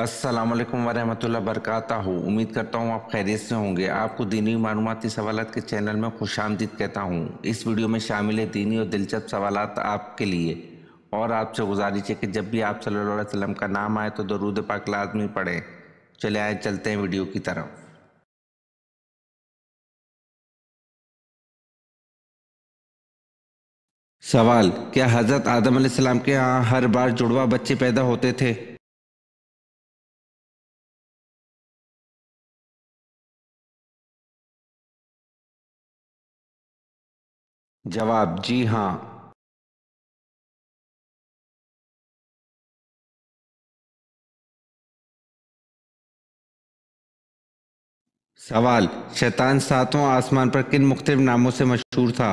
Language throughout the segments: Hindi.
अस्सलामुअलैकुम वरहमतुल्लाहि वबरकातुहू। उम्मीद करता हूँ आप खैरियत से होंगे। आपको दीनी मालूमाती सवालात के चैनल में खुशामदीद कहता हूँ। इस वीडियो में शामिल है दीनी और दिलचस्प सवालात आपके लिए, और आपसे गुजारिश है कि जब भी आप सल्लल्लाहु अलैहि वसल्लम का नाम आए तो दरूद पाक लाजमी पढ़ें। चले आए चलते हैं वीडियो की तरफ। सवाल: क्या हज़रत आदम अलैहिस्सलाम के यहाँ हर बार जुड़वा बच्चे पैदा होते थे? जवाब: जी हाँ। सवाल: शैतान सातवां आसमान पर किन मुख्तलिफ नामों से मशहूर था?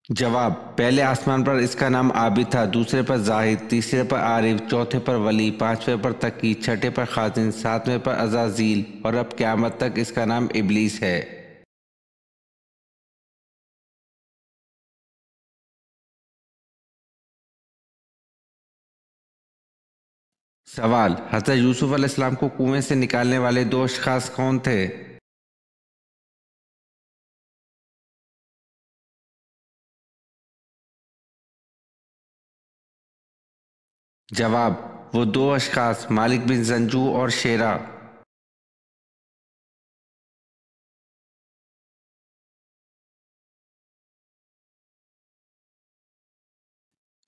जवाब: पहले आसमान पर इसका नाम आबिद था, दूसरे पर जाहिद, तीसरे पर आरिफ, चौथे पर वली, पांचवें पर तकी, छठे पर खाजिन, सातवें पर अजाजील और अब क़यामत तक इसका नाम इबलीस है। सवाल: हज़रत यूसुफ अलैहिस्सलाम को कुएं से निकालने वाले दो अशखास कौन थे? जवाब: वो दो अशखास मालिक बिन जंजू और शेरा।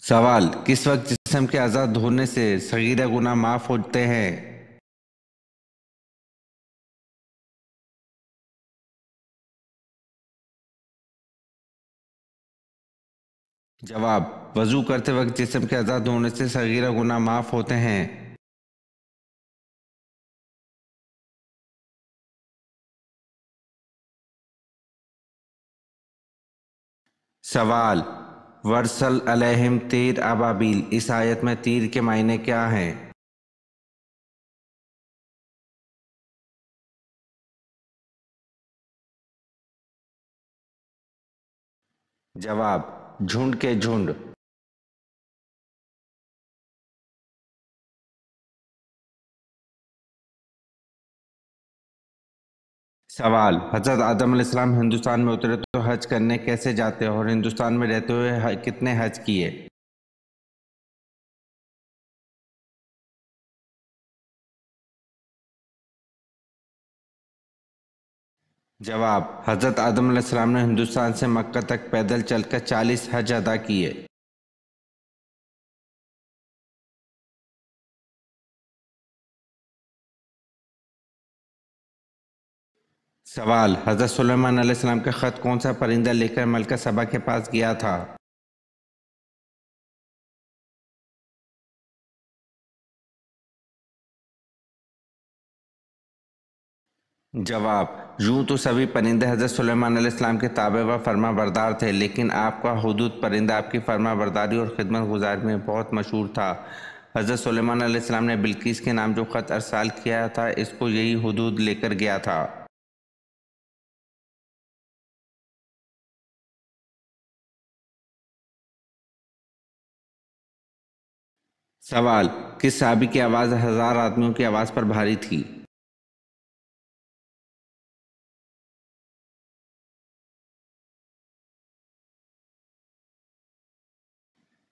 सवाल: किस वक्त जिस्म के आज़ाद होने से सगीरा गुनाह माफ़ होते हैं? जवाब: वजू करते वक्त जिस्म के आज़ाद होने से सगीरा गुनाह माफ़ होते हैं। सवाल: वर्सल अलैहिम तीर अबाबील, इस आयत में तीर के मायने क्या हैं? जवाब: झुंड के झुंड। सवाल: हजरत आदम अलैहिस्सलाम हिंदुस्तान में उतरे तो हज करने कैसे जाते और हिंदुस्तान में रहते हुए कितने हज किए? जवाब: हजरत आदम अलैहिस्सलाम ने हिंदुस्तान से मक्का तक पैदल चलकर 40 हज अदा किए। सवाल: हजरत सुलेमान अलैहिस्सलाम का ख़त कौन सा परिंदा लेकर मलका सबा के पास गया था? जवाब: यूं तो सभी परिंदे हजरत सुलेमान अलैहिस्सलाम के ताबे व फर्मा बरदार थे, लेकिन आपका हुदूद परिंदा आपकी फर्मा बरदारी और खिदमत गुजारी में बहुत मशहूर था। हजरत सुलेमान अलैहिस्सलाम ने बिल्किस के नाम जो ख़त अरसाल किया था, इसको यही हुदूद लेकर गया था। सवाल: किस सहाबी की आवाज़ 1000 आदमियों की आवाज़ पर भारी थी?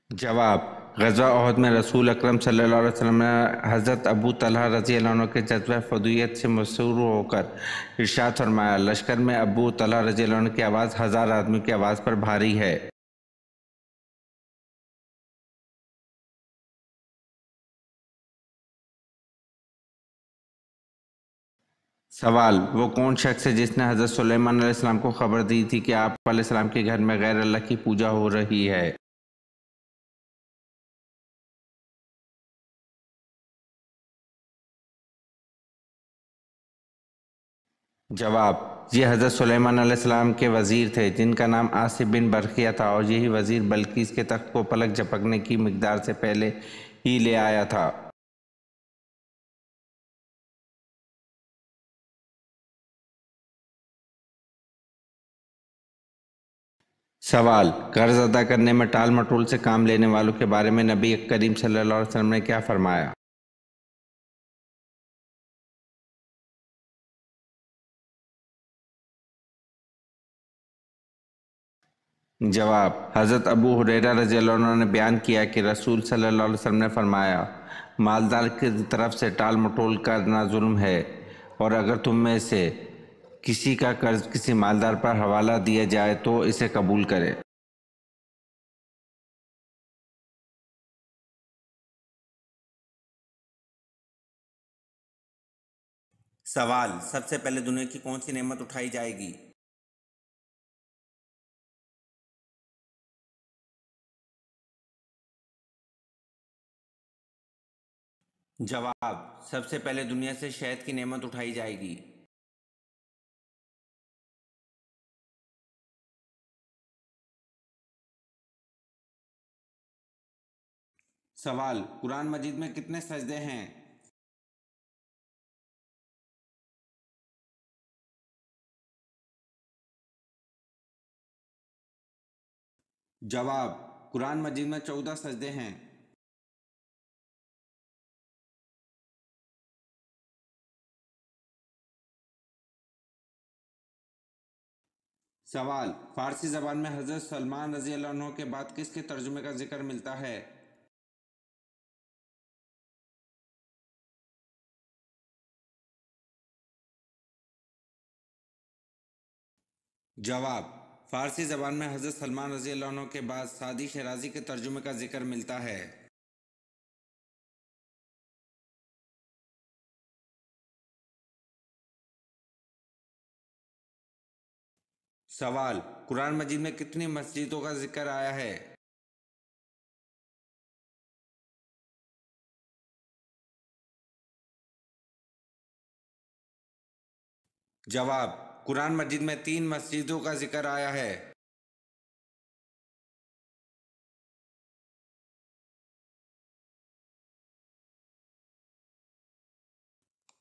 जवाब: ग़ज़वा उहद में रसूल अकरम सल्लल्लाहु अलैहि वसल्लम ने हज़रत अबू तलहा रज़ी अल्लाह अन्हु के जज्बा फ़दूयत से मसरूर होकर इरशाद फरमाया, लश्कर में अबू तलहा रज़ी अल्लाह अन्हु की आवाज़ 1000 आदमियों की आवाज़ पर भारी है। सवाल: वो कौन शख्स है जिसने हज़रत सुलेमान अलैहिस्सलाम को खबर दी थी कि आप अलैहिस्सलाम के घर में गैर अल्लाह की पूजा हो रही है? जवाब: ये हज़रत सुलेमान अलैहिस्सलाम के वज़ीर थे, जिनका नाम आसिफ बिन बरखिया था, और यही वज़ीर बल्कीस के तख्त को पलक झपकने की मिक़दार से पहले ही ले आया था। सवाल, कर्ज अदा करने में टाल मटोल से काम लेने वालों के बारे में नबी करीम सल्लल्लाहु अलैहि वसल्लम ने क्या फरमाया? जवाब, हज़रत अबू हुरैरा रज़ियल्लाहु अन्हु ने बयान किया कि रसूल सल्लल्लाहु अलैहि वसल्लम ने फरमाया, मालदार की तरफ से टाल मटोल करना जुल्म है, और अगर तुम में से किसी का कर्ज किसी मालदार पर हवाला दिया जाए तो इसे कबूल करे। सवाल, सबसे पहले दुनिया की कौन सी नेमत उठाई जाएगी? जवाब, सबसे पहले दुनिया से शहद की नेमत उठाई जाएगी। सवाल, कुरान मजीद में कितने सजदे हैं? जवाब, कुरान मजीद में 14 सजदे हैं। सवाल, फारसी ज़बान में हज़रत सलमान रज़ी अल्लाह अन्हु के बाद किसके तर्जुमे का जिक्र मिलता है? जवाब, फारसी ज़बान में हज़रत सलमान रज़ी अल्लाह अन्हु के बाद सादी शराजी के तर्जुमे का जिक्र मिलता है। सवाल, कुरान मजीद में कितनी मस्जिदों का जिक्र आया है? जवाब, कुरान मजीद में 3 मस्जिदों का जिक्र आया है।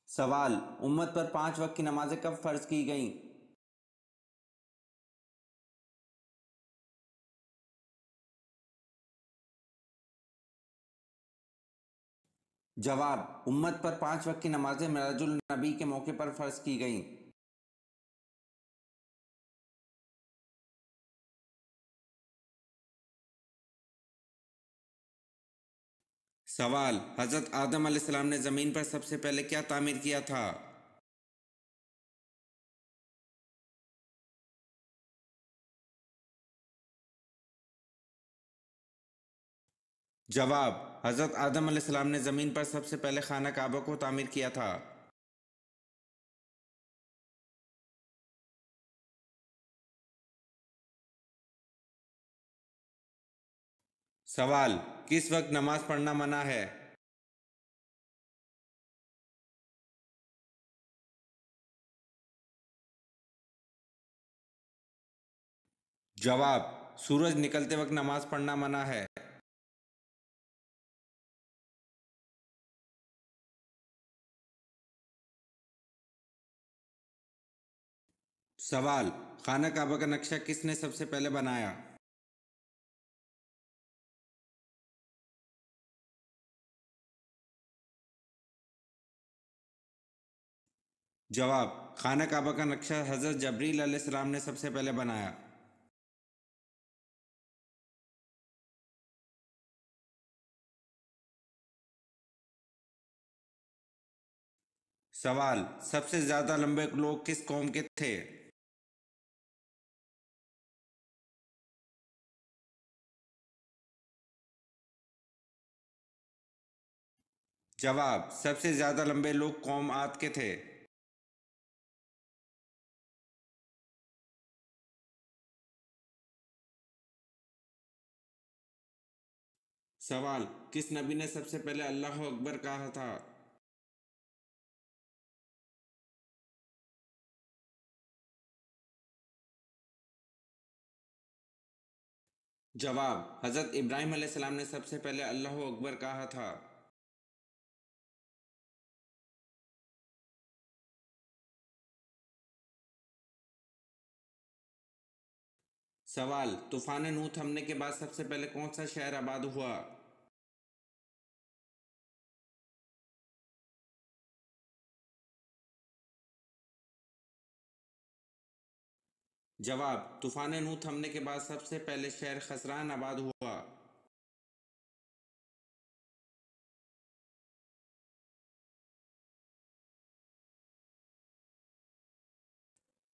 सवाल, उम्मत पर 5 वक्त की नमाजें कब फ़र्ज की गईं? जवाब, उम्मत पर 5 वक्त की नमाजें मिराजुल नबी के मौके पर फ़र्ज की गईं। सवाल, हज़रत आदम अलैहिस्सलाम ने ज़मीन पर सबसे पहले क्या तामीर किया था? जवाब, हज़रत आदम अलैहिस्सलाम ने ज़मीन पर सबसे पहले खाना काबा को तामीर किया था। सवाल, किस वक्त नमाज पढ़ना मना है? जवाब, सूरज निकलते वक्त नमाज पढ़ना मना है। सवाल, खाना काबा का नक्शा किसने सबसे पहले बनाया? जवाब, खाना काबा का नक्शा हज़रत जबरील अलैहिस्सलाम ने सबसे पहले बनाया। सवाल, सबसे ज़्यादा लंबे लोग किस कौम के थे? जवाब, सबसे ज़्यादा लंबे लोग कौम आद के थे। सवाल, किस नबी ने सबसे पहले अल्लाह अकबर कहा था? जवाब, हज़रत इब्राहिम अलैहिस्सलाम ने सबसे पहले अल्लाह अकबर कहा था। सवाल, तूफान नूह थमने के बाद सबसे पहले कौन सा शहर आबाद हुआ? जवाब, तूफान नूह थमने के बाद सबसे पहले शहर खसरान आबाद हुआ।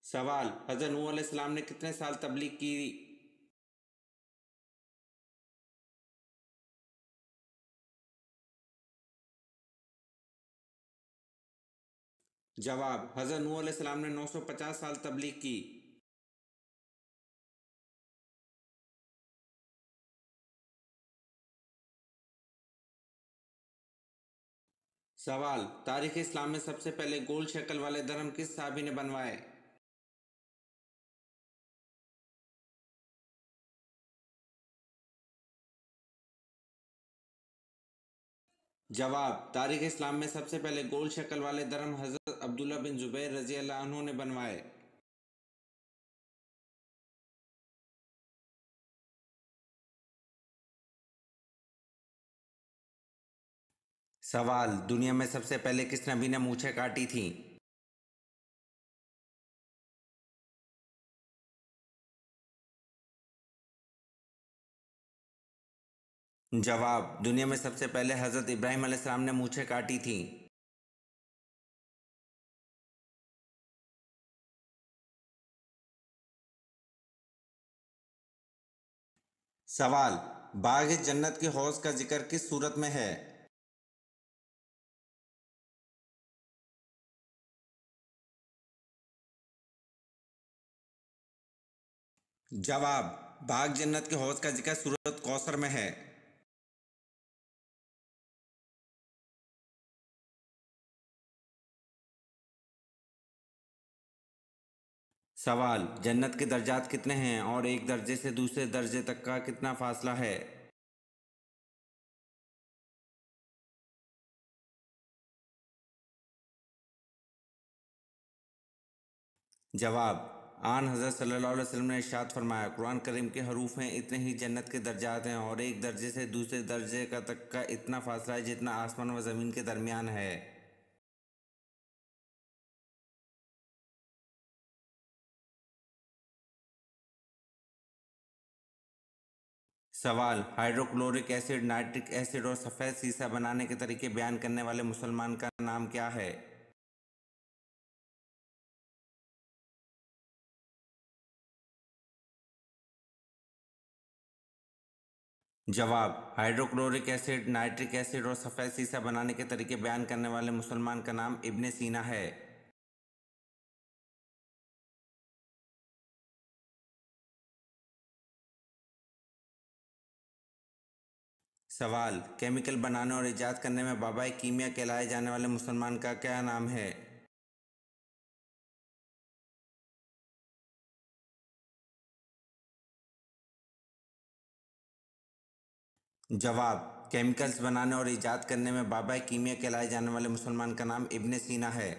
सवाल, हज़रत नूह अलैहिस्सलाम ने कितने साल तबलीग की? जवाब, हज़रत नूह अलैहिस्सलाम ने 950 साल तबलीग की। सवाल, तारीख़ इस्लाम में सबसे पहले गोल शक्ल वाले धर्म किस साहबी ने बनवाए? जवाब, तारीख़ इस्लाम में सबसे पहले गोल शक्ल वाले धर्म हज़रत अब्दुल्ला बिन ज़ुबैर रज़ी अल्लाह अन्हु ने बनवाए। सवाल, दुनिया में सबसे पहले किस नबी ने मूछें काटी थीं? जवाब, दुनिया में सबसे पहले हज़रत इब्राहीम अलैहिस्सलाम ने मूछें काटी थीं। सवाल, बाग़ जन्नत के हौज़ का जिक्र किस सूरत में है? जवाब, बाग़ जन्नत के हौज़ का जिक्र सूरत कौसर में है। सवाल, जन्नत के दर्जात कितने हैं और एक दर्जे से दूसरे दर्जे तक का कितना फासला है? जवाब, आन हज़रत सल्लल्लाहु अलैहि वसल्लम ने इरशाद फरमाया, कुरान करीम के हरूफ हैं इतने ही जन्नत के दर्जात हैं और एक दर्जे से दूसरे दर्जे का तक का इतना फासला है जितना आसमान व ज़मीन के दरमियान है। सवाल, हाइड्रोक्लोरिक एसिड, नाइट्रिक एसिड और सफ़ेद सीसा बनाने के तरीके बयान करने वाले मुसलमान का नाम क्या है? जवाब, हाइड्रोक्लोरिक एसिड, नाइट्रिक एसिड और सफ़ेद सीसा बनाने के तरीके बयान करने वाले मुसलमान का नाम इब्ने सीना है। सवाल, केमिकल बनाने और ईजाद करने में बाबाए कीमिया कहलाए जाने वाले मुसलमान का क्या नाम है? जवाब, केमिकल्स बनाने और ईजाद करने में बाबाए कीमिया कहलाए जाने वाले मुसलमान का नाम इब्ने सीना है।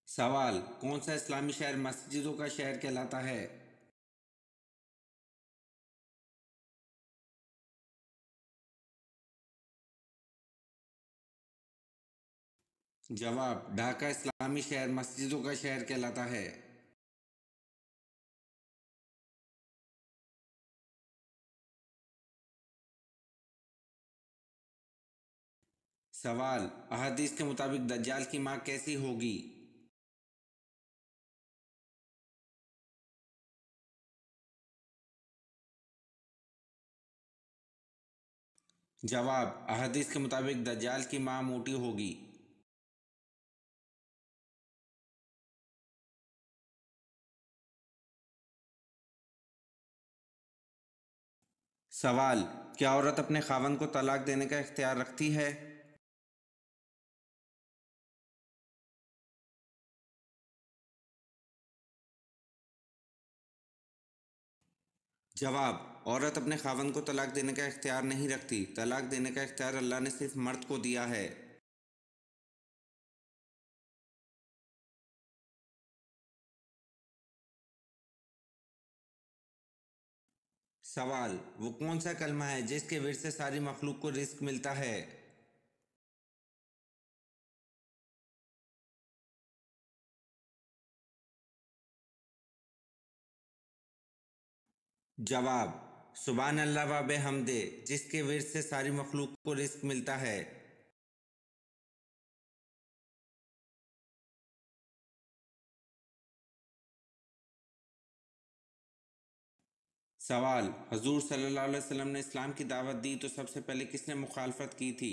सवाल, कौन सा इस्लामी शहर मस्जिदों का शहर कहलाता है? जवाब, ढाका इस्लामी शहर मस्जिदों का शहर कहलाता है। सवाल, अहादीस के मुताबिक दज्जाल की मां कैसी होगी? जवाब, अहादीस के मुताबिक दज्जाल की मां मोटी होगी। सवाल, क्या औरत अपने खावंद को तलाक देने का इख्तियार रखती है? जवाब, औरत अपने खावंद को तलाक देने का इख्तियार नहीं रखती। तलाक देने का इख्तियार अल्लाह ने सिर्फ मर्द को दिया है। सवाल: वो कौन सा कलमा है जिसके विर्द से सारी मखलूक को रिस्क मिलता है? जवाब: सुभान अल्लाह व बिहम्दे, जिसके विर्द से सारी मखलूक को रिस्क मिलता है। सवाल: हजूर सल्लल्लाहु अलैहि वसल्लम ने इस्लाम की दावत दी तो सबसे पहले किसने मुखालफत की थी?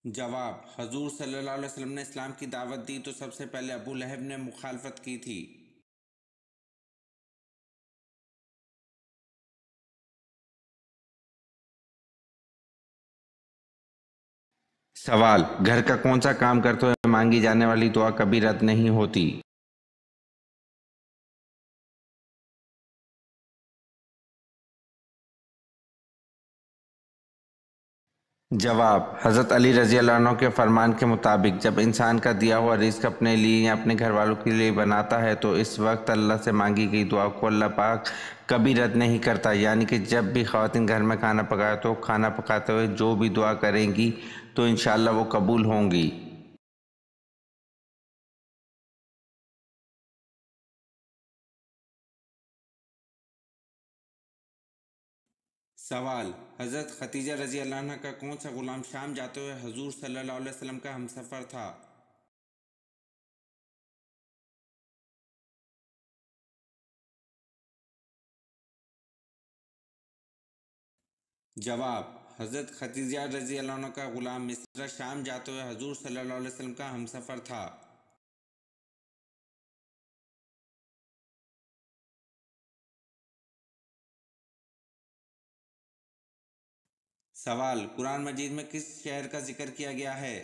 जवाब: हजूर सल्लल्लाहु अलैहि वसल्लम ने इस्लाम की दावत दी तो सबसे पहले अबू लहब ने मुखालफत की थी। सवाल: घर का कौन सा काम करते हुए मांगी जाने वाली दुआ कभी रद्द नहीं होती? जवाब: हज़रत अली रज़ी अल्लाह अन्हु के फरमान के मुताबिक जब इंसान का दिया हुआ रिज़्क अपने लिए या अपने घर वालों के लिए बनाता है तो इस वक्त अल्लाह से मांगी गई दुआ को अल्लाह पाक कभी रद्द नहीं करता। यानी कि जब भी ख़वातीन घर में खाना पकाए तो खाना पकाते हुए जो भी दुआ करेंगी तो इंशाअल्लाह वो कबूल होंगी। सवाल: हज़रत खतीजा रज़ी अल्लाह अन्हा का कौन सा ग़ुलाम शाम जाते हुए हजूर सल्लल्लाहु अलैहि वसल्लम का हमसफ़र था? जवाब: हज़रत खतीजा रज़ी अल्लाह अन्हा का ग़ुलाम मिस्र शाम जाते हुए हजूर सल्लल्लाहु अलैहि वसल्लम का हमसफ़र था। सवाल: कुरान मजीद में किस शहर का जिक्र किया गया है?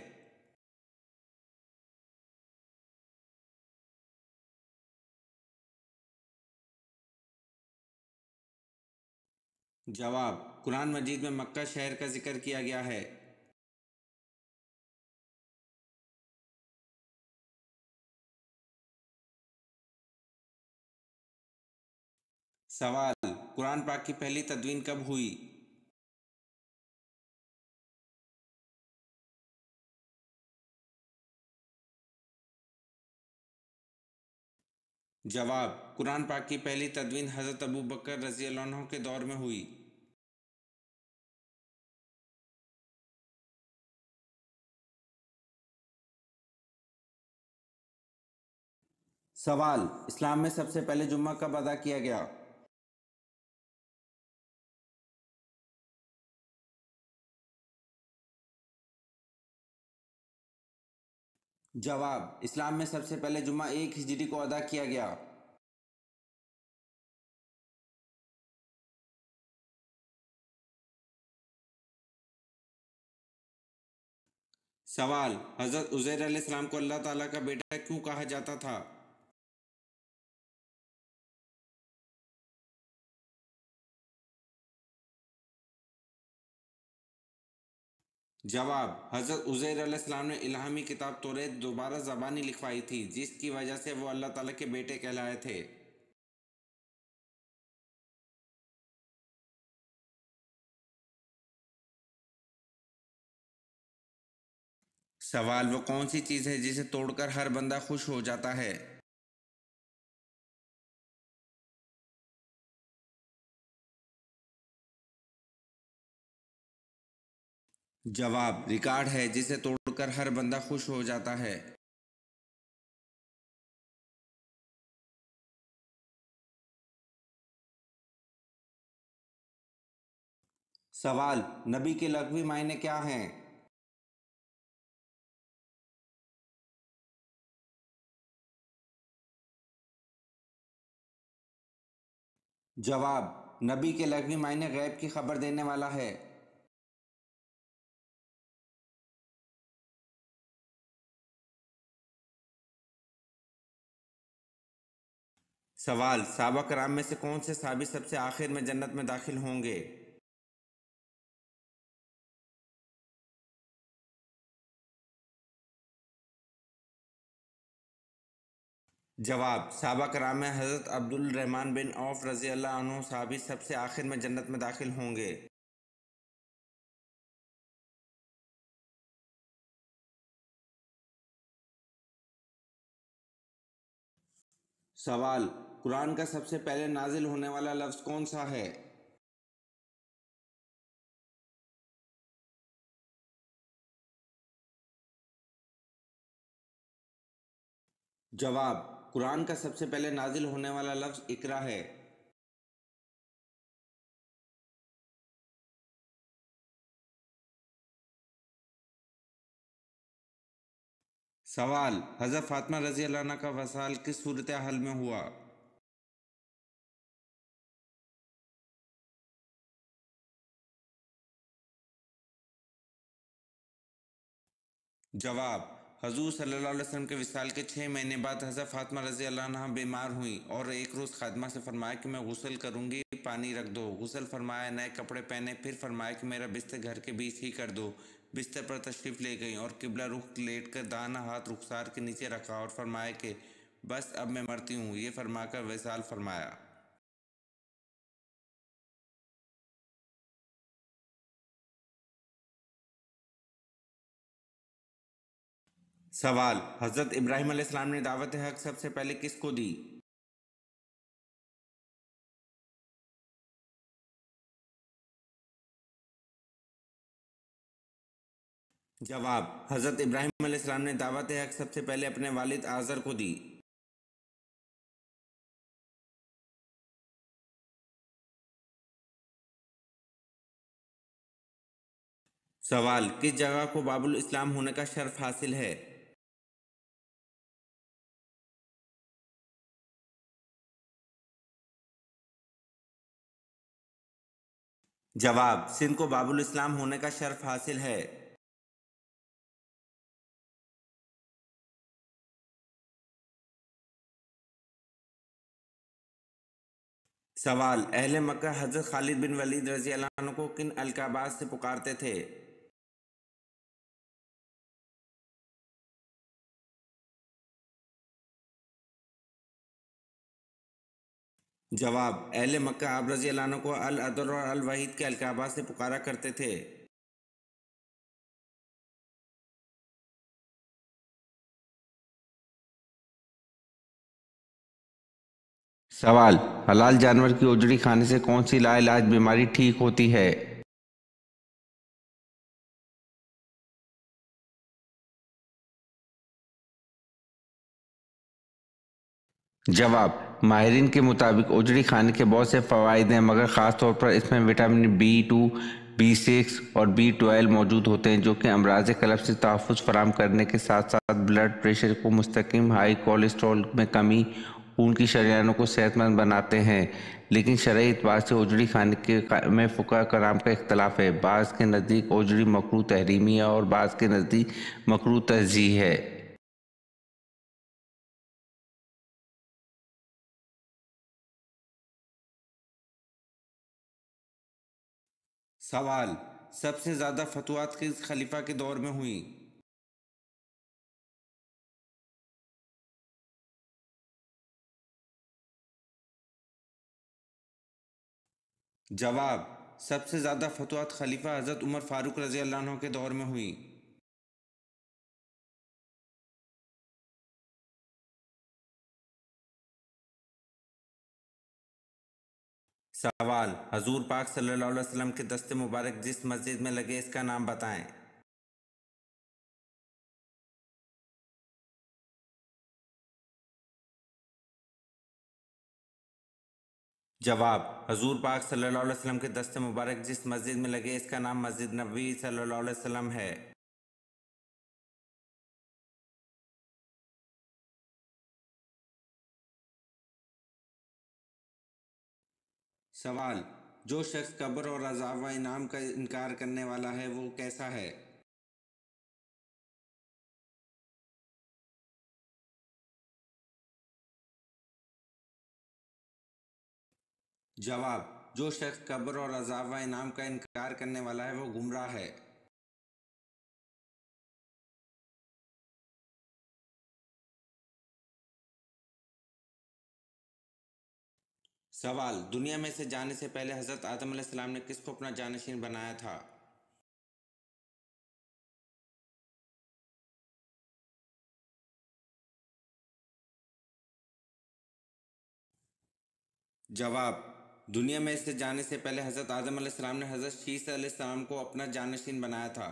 जवाब: कुरान मजीद में मक्का शहर का जिक्र किया गया है। सवाल: कुरान पाक की पहली तदवीन कब हुई? जवाब: कुरान पाक की पहली तदवीन हज़रत अबू बकर रज़ी अल्लाह अन्हु के दौर में हुई। सवाल: इस्लाम में सबसे पहले जुम्मा कब अदा किया गया? जवाब: इस्लाम में सबसे पहले जुम्मा 1 हिजरी को अदा किया गया। सवाल: हज़रत उज़ैर अलैहिस्सलाम को अल्लाह ताला का बेटा क्यों कहा जाता था? जवाब: हज़रत उज़ैर अलैहिस्सलाम ने इल्हामी किताब तौरेत दोबारा ज़बानी लिखवाई थी जिसकी वजह से वो अल्लाह ताला के बेटे कहलाए थे। सवाल: वो कौन सी चीज़ है जिसे तोड़कर हर बंदा खुश हो जाता है? जवाब: रिकॉर्ड है जिसे तोड़कर हर बंदा खुश हो जाता है। सवाल: नबी के लग़वी मायने क्या हैं? जवाब: नबी के लग़वी मायने गैब की खबर देने वाला है। सवाल, सहाबा कराम में से कौन से सहाबी सबसे आखिर में जन्नत में दाखिल होंगे? जवाब, सहाबा कराम में हज़रत अब्दुल रहमान बिन औफ रज़ी अल्लाह अन्हु सहाबी सबसे आखिर में जन्नत में दाखिल होंगे। सवाल, कुरान का सबसे पहले नाजिल होने वाला लफ्ज़ कौन सा है? जवाब, कुरान का सबसे पहले नाजिल होने वाला लफ्ज़ इकरा है। सवाल, हज़रत फातिमा रज़ी अल्लाह अन्हा का वसाल किस सूरत हाल में हुआ? जवाब, हजूर सल्लल्लाहु अलैहि वसल्लम के विसाल के 6 महीने बाद हज़रत फातिमा रज़ी अल्लाह अन्हा बीमार हुई और एक रोज़ खादिमा से फरमाया कि मैं गुस्ल करूँगी, पानी रख दो। गुस्ल फरमाया, नए कपड़े पहने, फिर फरमाया कि मेरा बिस्तर घर के बीच ही कर दो। बिस्तर पर तशरीफ़ ले गई और किबला रुख लेट कर दाना हाथ रुखसार के नीचे रखा और फरमाया कि बस अब मैं मरती हूँ, ये फरमाकर विसाल फरमाया। सवाल, हज़रत इब्राहीम अलैहिस्सलाम ने दावत हक सबसे पहले किसको दी? जवाब, हज़रत इब्राहीम अलैहिस्सलाम ने दावत हक सबसे पहले अपने वालिद आज़र को दी। सवाल, किस जगह को बाबुल इस्लाम होने का शर्फ हासिल है? जवाब, सिंध को बाबुल इस्लाम होने का शर्फ हासिल है। सवाल, अहले मक्का हज़रत खालिद बिन वलीद रज़ी अल्लाह अन्हु को किन अलकाबात से पुकारते थे? जवाब, अहले मक्का आप रज़ी अल्लाह अन्हु को अल अदर और अल वहीद के अलकाबात से पुकारा करते थे। सवाल, हलाल जानवर की उजड़ी खाने से कौन सी लाइलाज बीमारी ठीक होती है? जवाब, माहिरीन के मुताबिक उजड़ी खाने के बहुत से फ़वाइद हैं, मगर ख़ास तौर पर इसमें विटामिन B2, B6 और B12 मौजूद होते हैं, जो कि अमराज कल्ब से तहफ़्फ़ुज़ फराहम करने के साथ साथ ब्लड प्रेशर को मुस्तकिम, हाई कोलेस्ट्रॉल में कमी, खून की शरीयानों को सेहतमंद बनाते हैं। लेकिन शरई एतबार से उजड़ी खाने में फ़ुक़हा कराम का इख्तलाफ है। बाज़ के नज़दीक उजड़ी मकरूह तहरीमी है और बाज़ के नज़दीक मकरूह तंज़ीह है। सवाल, सबसे ज़्यादा फतवात किस खलीफा के दौर में हुई? जवाब, सबसे ज़्यादा फतवात खलीफा हज़रत उमर फ़ारूक रज़ी अल्लाह अन्हु के दौर में हुई। सवाल, हजूर पाक सल्लल्लाहु अलैहि वसल्लम के दस्ते मुबारक जिस मस्जिद में लगे इसका नाम बताएं। जवाब, हजूर पाक सल्लल्लाहु अलैहि वसल्लम के दस्ते मुबारक जिस मस्जिद में लगे इसका नाम मस्जिद नबवी सल्लल्लाहु अलैहि वसल्लम है। सवाल, जो शख्स कब्र और अज़ाब व इनाम का इनकार करने वाला है वो कैसा है? जवाब, जो शख्स कब्र और अज़ाब व इनाम का इनकार करने वाला है वो गुमराह है। सवाल, दुनिया में से जाने से पहले हज़रत आदम अलैहिस्सलाम ने किसको अपना जानशीन बनाया था? जवाब, दुनिया में से जाने से पहले हज़रत आदम अलैहिस्सलाम ने हज़रत शीस अलैहिस्सलाम को अपना जानशीन बनाया था।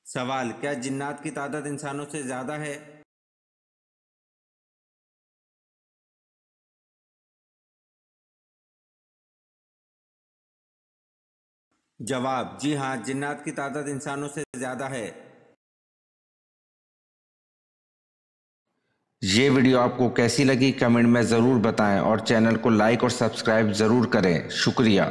सवाल, क्या जिन्नात की तादाद इंसानों से ज़्यादा है? जवाब, जी हाँ, जिन्नात की तादाद इंसानों से ज़्यादा है। ये वीडियो आपको कैसी लगी कमेंट में ज़रूर बताएं और चैनल को लाइक और सब्सक्राइब ज़रूर करें। शुक्रिया।